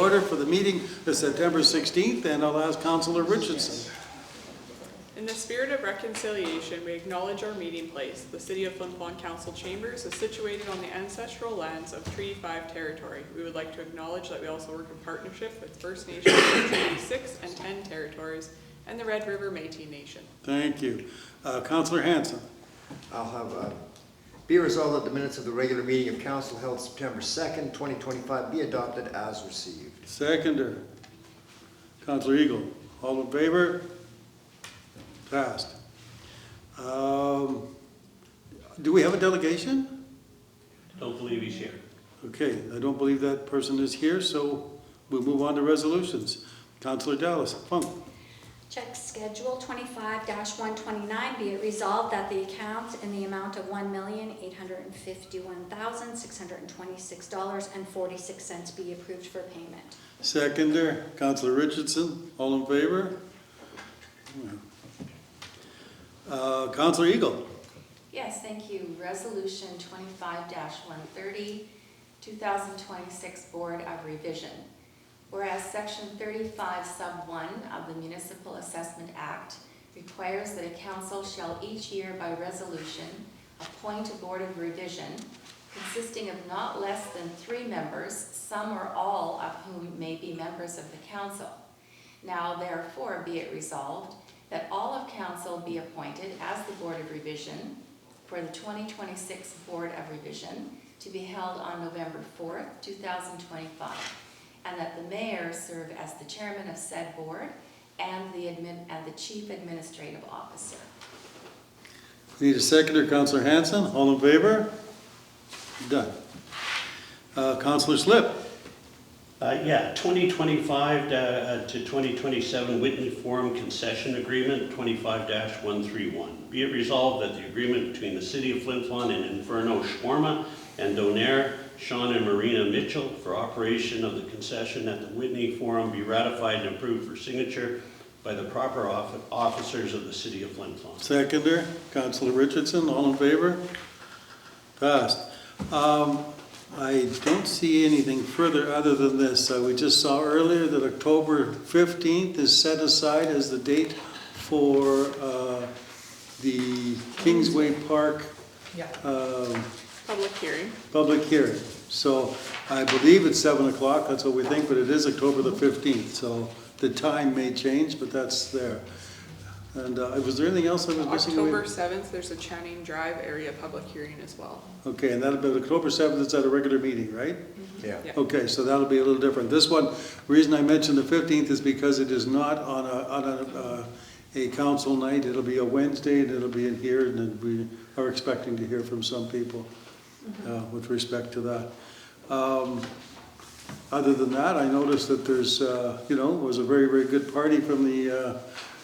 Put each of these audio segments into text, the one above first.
order for the meeting of September 16th, and I'll ask Councillor Richardson. In the spirit of reconciliation, we acknowledge our meeting place. The City of Flin Council Chambers is situated on the ancestral lands of Treaty 5 territory. We would like to acknowledge that we also work in partnership with First Nations of Treaty 6 and 10 territories and the Red River Métis Nation. Thank you. Councillor Hanson. I'll have be resolved that the minutes of the regular meeting of council held September 2nd, 2025 be adopted as received. Seconder. Councillor Eagle. All in favor? Passed. Do we have a delegation? Don't believe he's here. Okay, I don't believe that person is here, so we'll move on to resolutions. Councillor Dallas. Funk. Check schedule 25-129, be it resolved that the account in the amount of $1,851,626.46 be approved for payment. Seconder. Councillor Richardson. All in favor? Councillor Eagle. Yes, thank you. Resolution 25-130, 2026 Board of Revision. Whereas Section 35 Sub 1 of the Municipal Assessment Act requires that a council shall each year by resolution appoint a Board of Revision consisting of not less than 3 members, some or all of whom may be members of the council. Now therefore be it resolved that all of council be appointed as the Board of Revision for the 2026 Board of Revision to be held on November 4th, 2025, and that the mayor serve as the chairman of said board and the chief administrative officer. Need a seconder. Councillor Hanson. All in favor? Done. Councillor Slip. 2025 to 2027 Whitney Forum Concession Agreement 25-131. Be it resolved that the agreement between the City of Flin Flon and Inferno Shawarma and Donaire, Sean and Marina Mitchell for operation of the concession at the Whitney Forum be ratified and approved for signature by the proper officers of the City of Flin Flon. Seconder. Councillor Richardson. All in favor? Passed. I don't see anything further other than this. We just saw earlier that October 15th is set aside as the date for the Kingsway Park public hearing. So I believe it's 7 o'clock, that's what we think, but it is October the 15th. So the time may change, but that's there. And was there anything else I was missing? October 7th, there's a Channing Drive area public hearing as well. Okay, and that'll be October 7th, it's at a regular meeting, right? Mm-hmm. Yeah. Okay, so that'll be a little different. This one, the reason I mentioned the 15th is because it is not on a council night. It'll be a Wednesday, and it'll be in here, and then we are expecting to hear from some people with respect to that. Other than that, I noticed that there's, it was a very, very good party from the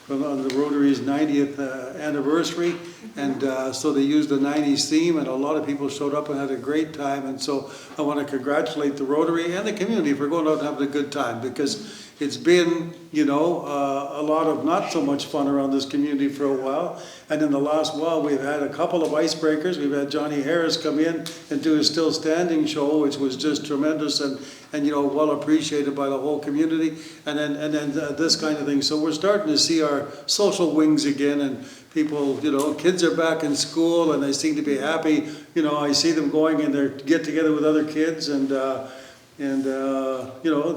Rotary's 90th anniversary, and so they used the 90s theme, and a lot of people showed up and had a great time. And so I want to congratulate the Rotary and the community for going out and having a good time, because it's been, a lot of not so much fun around this community for a while. And in the last while, we've had a couple of icebreakers. We've had Johnny Harris come in and do his Still Standing show, which was just tremendous and well appreciated by the whole community. And then this kind of thing. So we're starting to see our social wings again, and people, kids are back in school and they seem to be happy. I see them going and they get together with other kids, and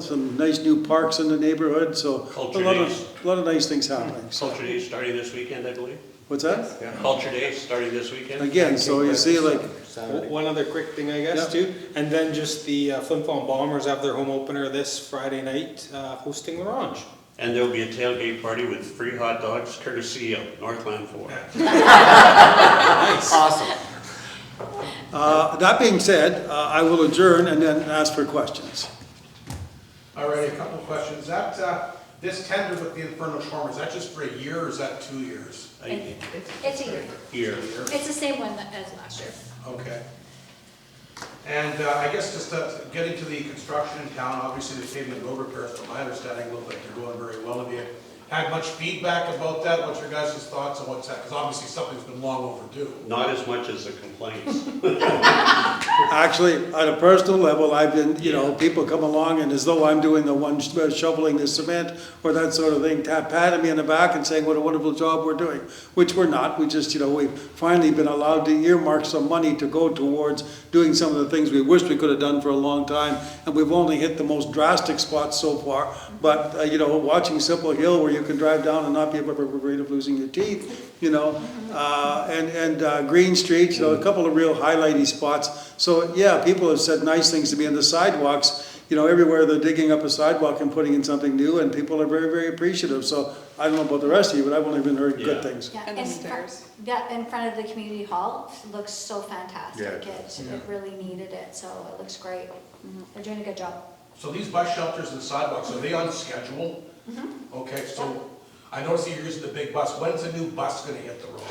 some nice new parks in the neighborhood. So a lot of nice things happening. Culture Day starting this weekend, I believe. What's that? Yeah. Culture Day starting this weekend. Again, so you see, like, one other quick thing, I guess, too, and then just the Flin Flon Bombers have their home opener this Friday night, hosting L'Orange. And there'll be a tailgate party with free hot dogs, courtesy of Northland 4. Nice. Awesome. That being said, I will adjourn and then ask for questions. All right, a couple of questions. This tender with the Inferno Shawarma, is that just for a year or is that 2 years? It's a year. It's the same one as last year. Okay. And I guess just getting to the construction in town, obviously the paving and road repairs, from my understanding, look like they're going very well. Have you had much feedback about that? What's your guys' thoughts on what's that? Because obviously something's been long overdue. Not as much as the complaints. Actually, on a personal level, I've been, you know, people come along and as though I'm doing the one shoveling the cement or that sort of thing, patting me on the back and saying what a wonderful job we're doing, which we're not. We just, you know, we've finally been allowed to earmark some money to go towards doing some of the things we wish we could have done for a long time. And we've only hit the most drastic spots so far. But, you know, watching Simple Hill where you can drive down and not be afraid of losing your teeth, you know, and Green Street, you know, a couple of real highlighty spots. So, yeah, people have said nice things to me on the sidewalks. You know, everywhere they're digging up a sidewalk and putting in something new, and people are very, very appreciative. So, I don't know about the rest of you, but I've only been heard good Yeah. things. Yeah, And the in stairs. in front of the community hall, looks so fantastic. Yeah. It really needed it, so it looks great. They're doing a good job. So these bus shelters and sidewalks, are they on schedule? Okay, so I noticed you're using the big bus. When's the new bus gonna hit the road?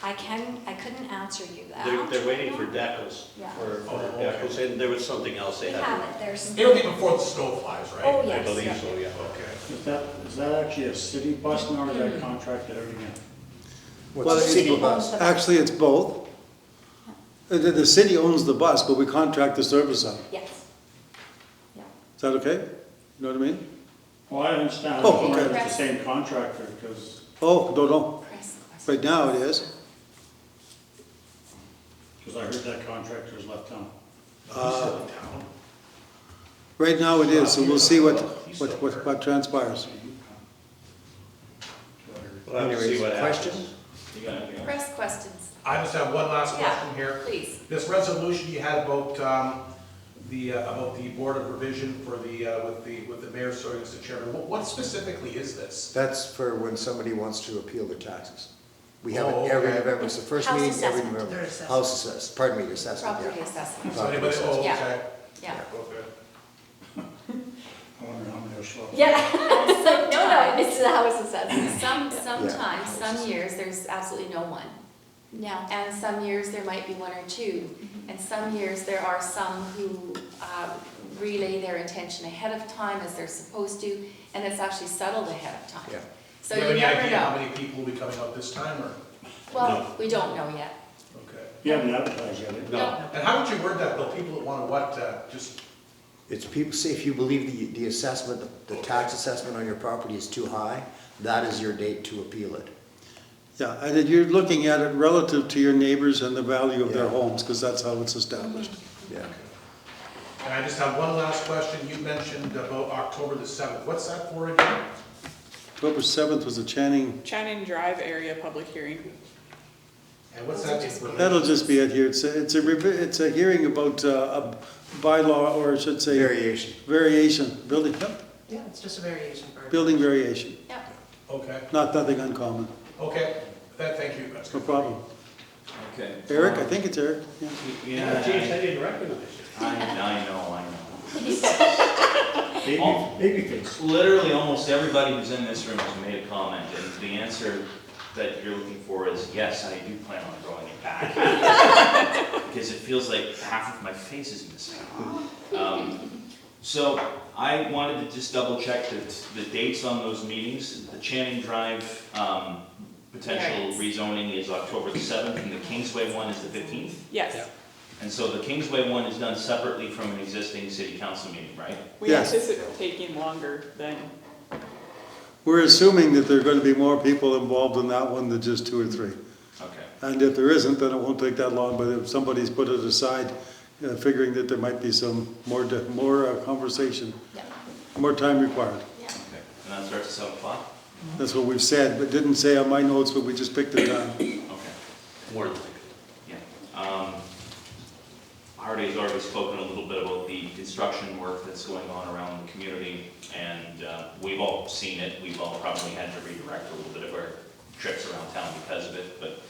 I couldn't answer you that. They're waiting for decals, Yeah. for Oh, decals, and there was something else We they had. have it, there's. It'll be before the snow flies, right? Oh, I yes. believe yeah. so, yeah. Okay. Is that actually a city bus now, or is that contracted out again? What's Well, a it- city owns bus? the bus. Actually, it's both. The city owns the bus, but we contract the service out. Yes. Yeah. Is that okay? You know what I mean? Well, I understand, I Oh, was wondering okay. if it's the same contractor, because, Oh, don't know. Press question. Right now it is. I heard that contractor's left town. Right now it is, so we'll see what transpires. We'll have to see Anyways, what happens. questions? Press questions, I just have one last Yeah. question here. please. This resolution you had about the Board of Revision for with the mayor serving as the chairman, what specifically is this? That's for when somebody wants to appeal their taxes. We have Oh, it every okay. November, it's the first House meeting every assessment. November. Their assessment. House assessment, pardon me, the assessment, Property yeah. assessment, So anybody, oh, Yeah. okay. yeah. Okay. I wonder how many will show up. Yeah, it's like, no, it's the house assessment. Sometimes, some years, there's absolutely no one. Yeah. And some years there might be one or two. And some years there are some who relay their intention ahead of time as they're supposed to, and it's actually settled ahead of time. Yeah. So Do you have you any never idea how know. many people will be coming out this time, or? Well, we don't know yet. Okay. You haven't advertised yet, have you? No. And how would you word that, Bill? People that want to what, just, It's people say if you believe the assessment, the tax assessment on your property is too high, that is your date to appeal it. Yeah, and then you're looking at it relative to your neighbors and the value of their Yeah. homes, because that's how it's established. Yeah. and I just have one last question. You mentioned about October the 7th. What's that for again? October 7th was the Channing, Drive area public hearing. And what's that? in- that'll just be it here. It's a hearing about a bylaw, or I should say. Variation. Variation, building, Yeah, it's just a variation for. building variation, Yep. Okay, nothing uncommon, okay. Thank you. That's no good. problem. Okay. Eric, I think it's Eric, yeah. Yeah, geez, I didn't recognize you. I know. Baby face. Literally, almost everybody who's in this room has made a comment, and the answer that you're looking for is, yes, I do plan on growing it back. Because it feels like half of my face is missing. So I wanted to just double check the dates on those meetings. The Channing Drive potential Variance. rezoning is October the 7th, and the Kingsway one is the 15th. Yes, And so the Kingsway one is done separately from an existing city council meeting, right? we Yes. anticipate taking longer than, We're assuming that there are going to be more people involved in that one than just 2 or 3. Okay. And if there isn't, then it won't take that long, but if somebody's put it aside, figuring that there might be some more conversation, Yeah. more time required. Yeah. Okay. And that starts at 7 o'clock? That's what we've said, but didn't say on my notes, but we just picked the time. Okay. More than likely. Yeah. Hardy has already spoken a little bit about the construction work that's going on around the community, and we've all seen it. We've all probably had to redirect a little bit of our trips around town because of it, but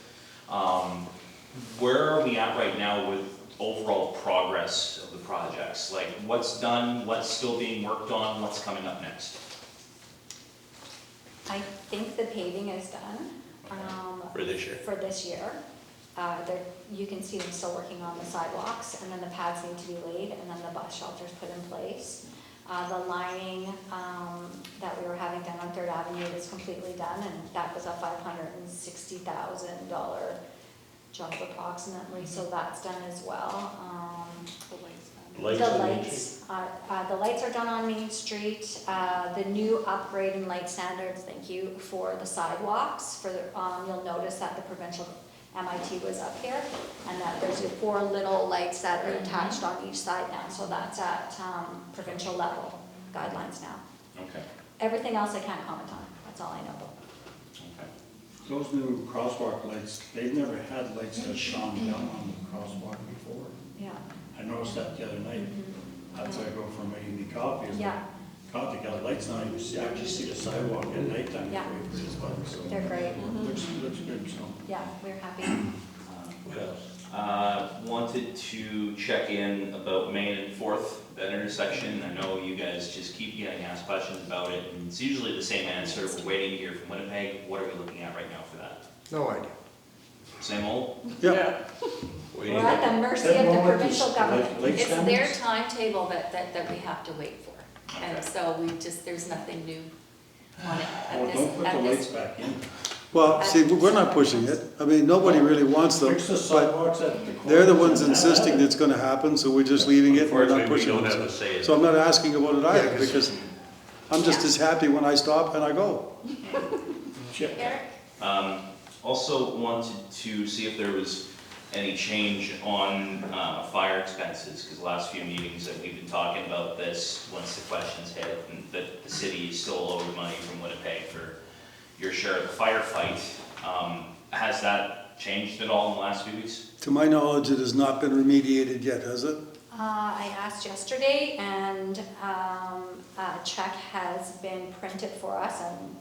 where are we at right now with overall progress of the projects? Like, what's done, what's still being worked on, what's coming up next? I think the paving is done. For this year. For this year. You can see them still working on the sidewalks, and then the pads need to be laid, and then the bus shelters put in place. The lining that we were having done on Third Avenue is completely done, and that was a $560,000 job approximately, so that's done as well. The lights are done on Main Street. The new upgrade in light standards, thank you, for the sidewalks. You'll notice that the provincial MIT was up here, and that there's 4 little lights that are attached on each side now, so that's at provincial level guidelines now. Okay, Everything else I can't comment on, that's all I know about. okay. Those new crosswalk lights, they've never had lights that shone down on the crosswalk before. Yeah. I noticed that the other night. After I go for my evening coffee. Yeah. Coffee got lights now, you actually see the sidewalk at nighttime. Yeah. So They're great. looks good, so. Yeah, we're happy. What else? Wanted to check in about Main and 4th, that intersection. I know you guys just keep getting asked questions about it, and it's usually the same answer. We're waiting to hear from Winnipeg. What are we looking at right now for that? No idea. Same old? Yeah. We're at the mercy of the provincial government. It's their timetable that we have to wait for. And Okay. so there's nothing new on it Well, don't put the lights back in. Well, see, we're not pushing it. I mean, nobody really wants them, Fix the but sidewalks at the corners. they're the ones and that. insisting it's gonna happen, so we're just leaving it, we're not Unfortunately, we pushing don't have it. a say in it. So I'm not asking about it either, because I'm just as happy when I stop and I go. Eric? Also wanted to see if there was any change on fire expenses, because the last few meetings that we've been talking about this, once the questions hit, and that the city is still owed money from Winnipeg for your share of the firefight. Has that changed at all in the last few weeks? To my knowledge, it has not been remediated yet, has it? I asked yesterday, and a check has been printed for us on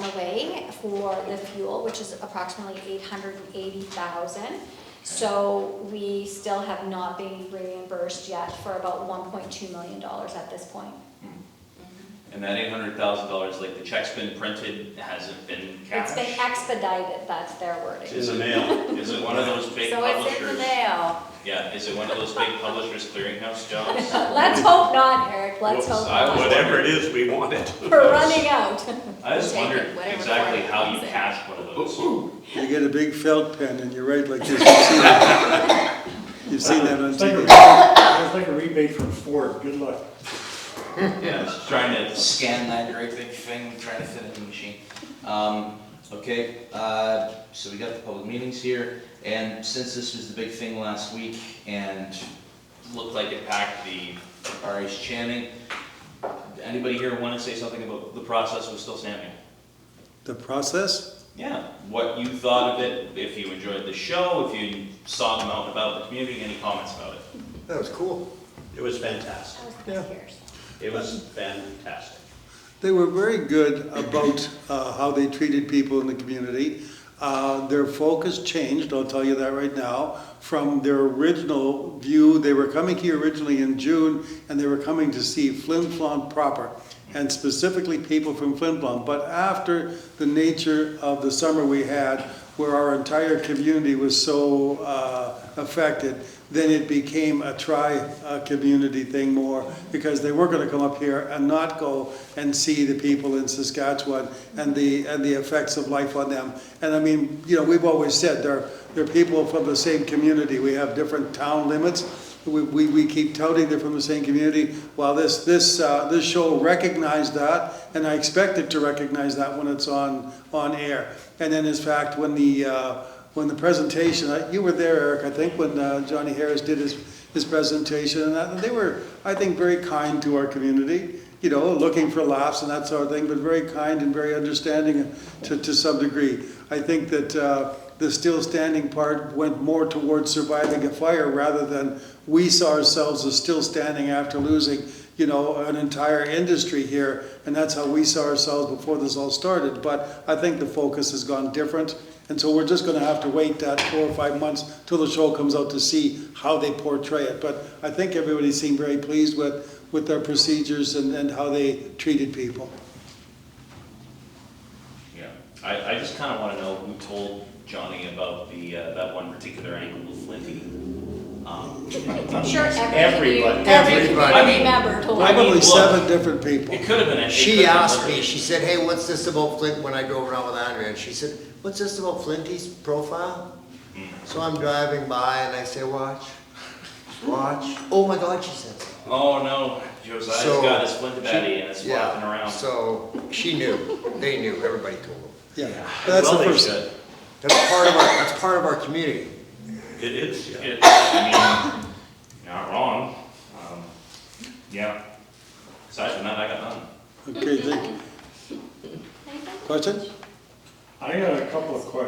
the way for the fuel, which is approximately $880,000. So we still have not been reimbursed yet for about $1.2 million at this point. And that $800,000, like the check's been printed, hasn't been cashed? It's been expedited, that's their wording. It's in the mail. Is it one of those big So publishers? it's in the mail. Yeah, is it one of those big publishers clearinghouse jobs? Let's hope not, Eric, let's Whoops, hope I not. was- Whatever it is, we want it. We're running out. I just Take it, wondered whatever exactly form it how you comes in. cashed one of those. You get a big felt pen and you write like this. You've seen that on It's like TV. it's like a rebate from Ford, good luck. Yeah, just trying to scan that great big thing, trying to fit it in the machine. Okay, so we got the public meetings here, and since this was the big thing last week and looked like it packed the R.H. Channing, anybody here want to say something about the process was still standing? The process? Yeah, what you thought of it, if you enjoyed the show, if you saw them out and about the community, any comments about it? That was cool. It was fantastic. That was the best years. It was fantastic. They were very good about how they treated people in the community. Their focus changed, I'll tell you that right now, from their original view. They were coming here originally in June, and they were coming to see Flin Flon proper, and specifically people from Flin Flon. But after the nature of the summer we had, where our entire community was so affected, then it became a tri-community thing more, because they were going to come up here and not go and see the people in Saskatchewan and the effects of life on them. And I mean, you know, we've always said they're people from the same community. We have different town limits. We keep touting they're from the same community. Well, this show recognized that, and I expect it to recognize that when it's on air. And then, in fact, when the presentation, you were there, Eric, I think, when Johnny Harris did his presentation, and they were, I think, very kind to our community, you know, looking for laughs and that sort of thing, but very kind and very understanding to some degree. I think that the still standing part went more towards surviving a fire rather than we saw ourselves as still standing after losing, you know, an entire industry here, and that's how we saw ourselves before this all started. But I think the focus has gone different. And so we're just going to have to wait that 4 or 5 months till the show comes out to see how they portray it. But I think everybody seemed very pleased with their procedures and how they treated people. Yeah, I just kind of want to know who told Johnny about the that one particular angle with Flinty. I'm sure Everybody. every Everybody. community member told me. Probably look, 7 different people. It could have been. She asked me, she said, hey, what's this about Flint, when I drove around with Andrea, and she said, what's this about Flinty's profile? So I'm driving by and I say, watch, oh my God, she says. Oh, no, Josiah's So, got his Flintabaddy and it's flapping around. So she knew, they knew, everybody told them. Yeah, but that's Well, the they first. should. That's part of our community. It is, I mean, you're not wrong. Yeah. Aside from that, I got none. Okay, thank you. Question? I got a couple of questions.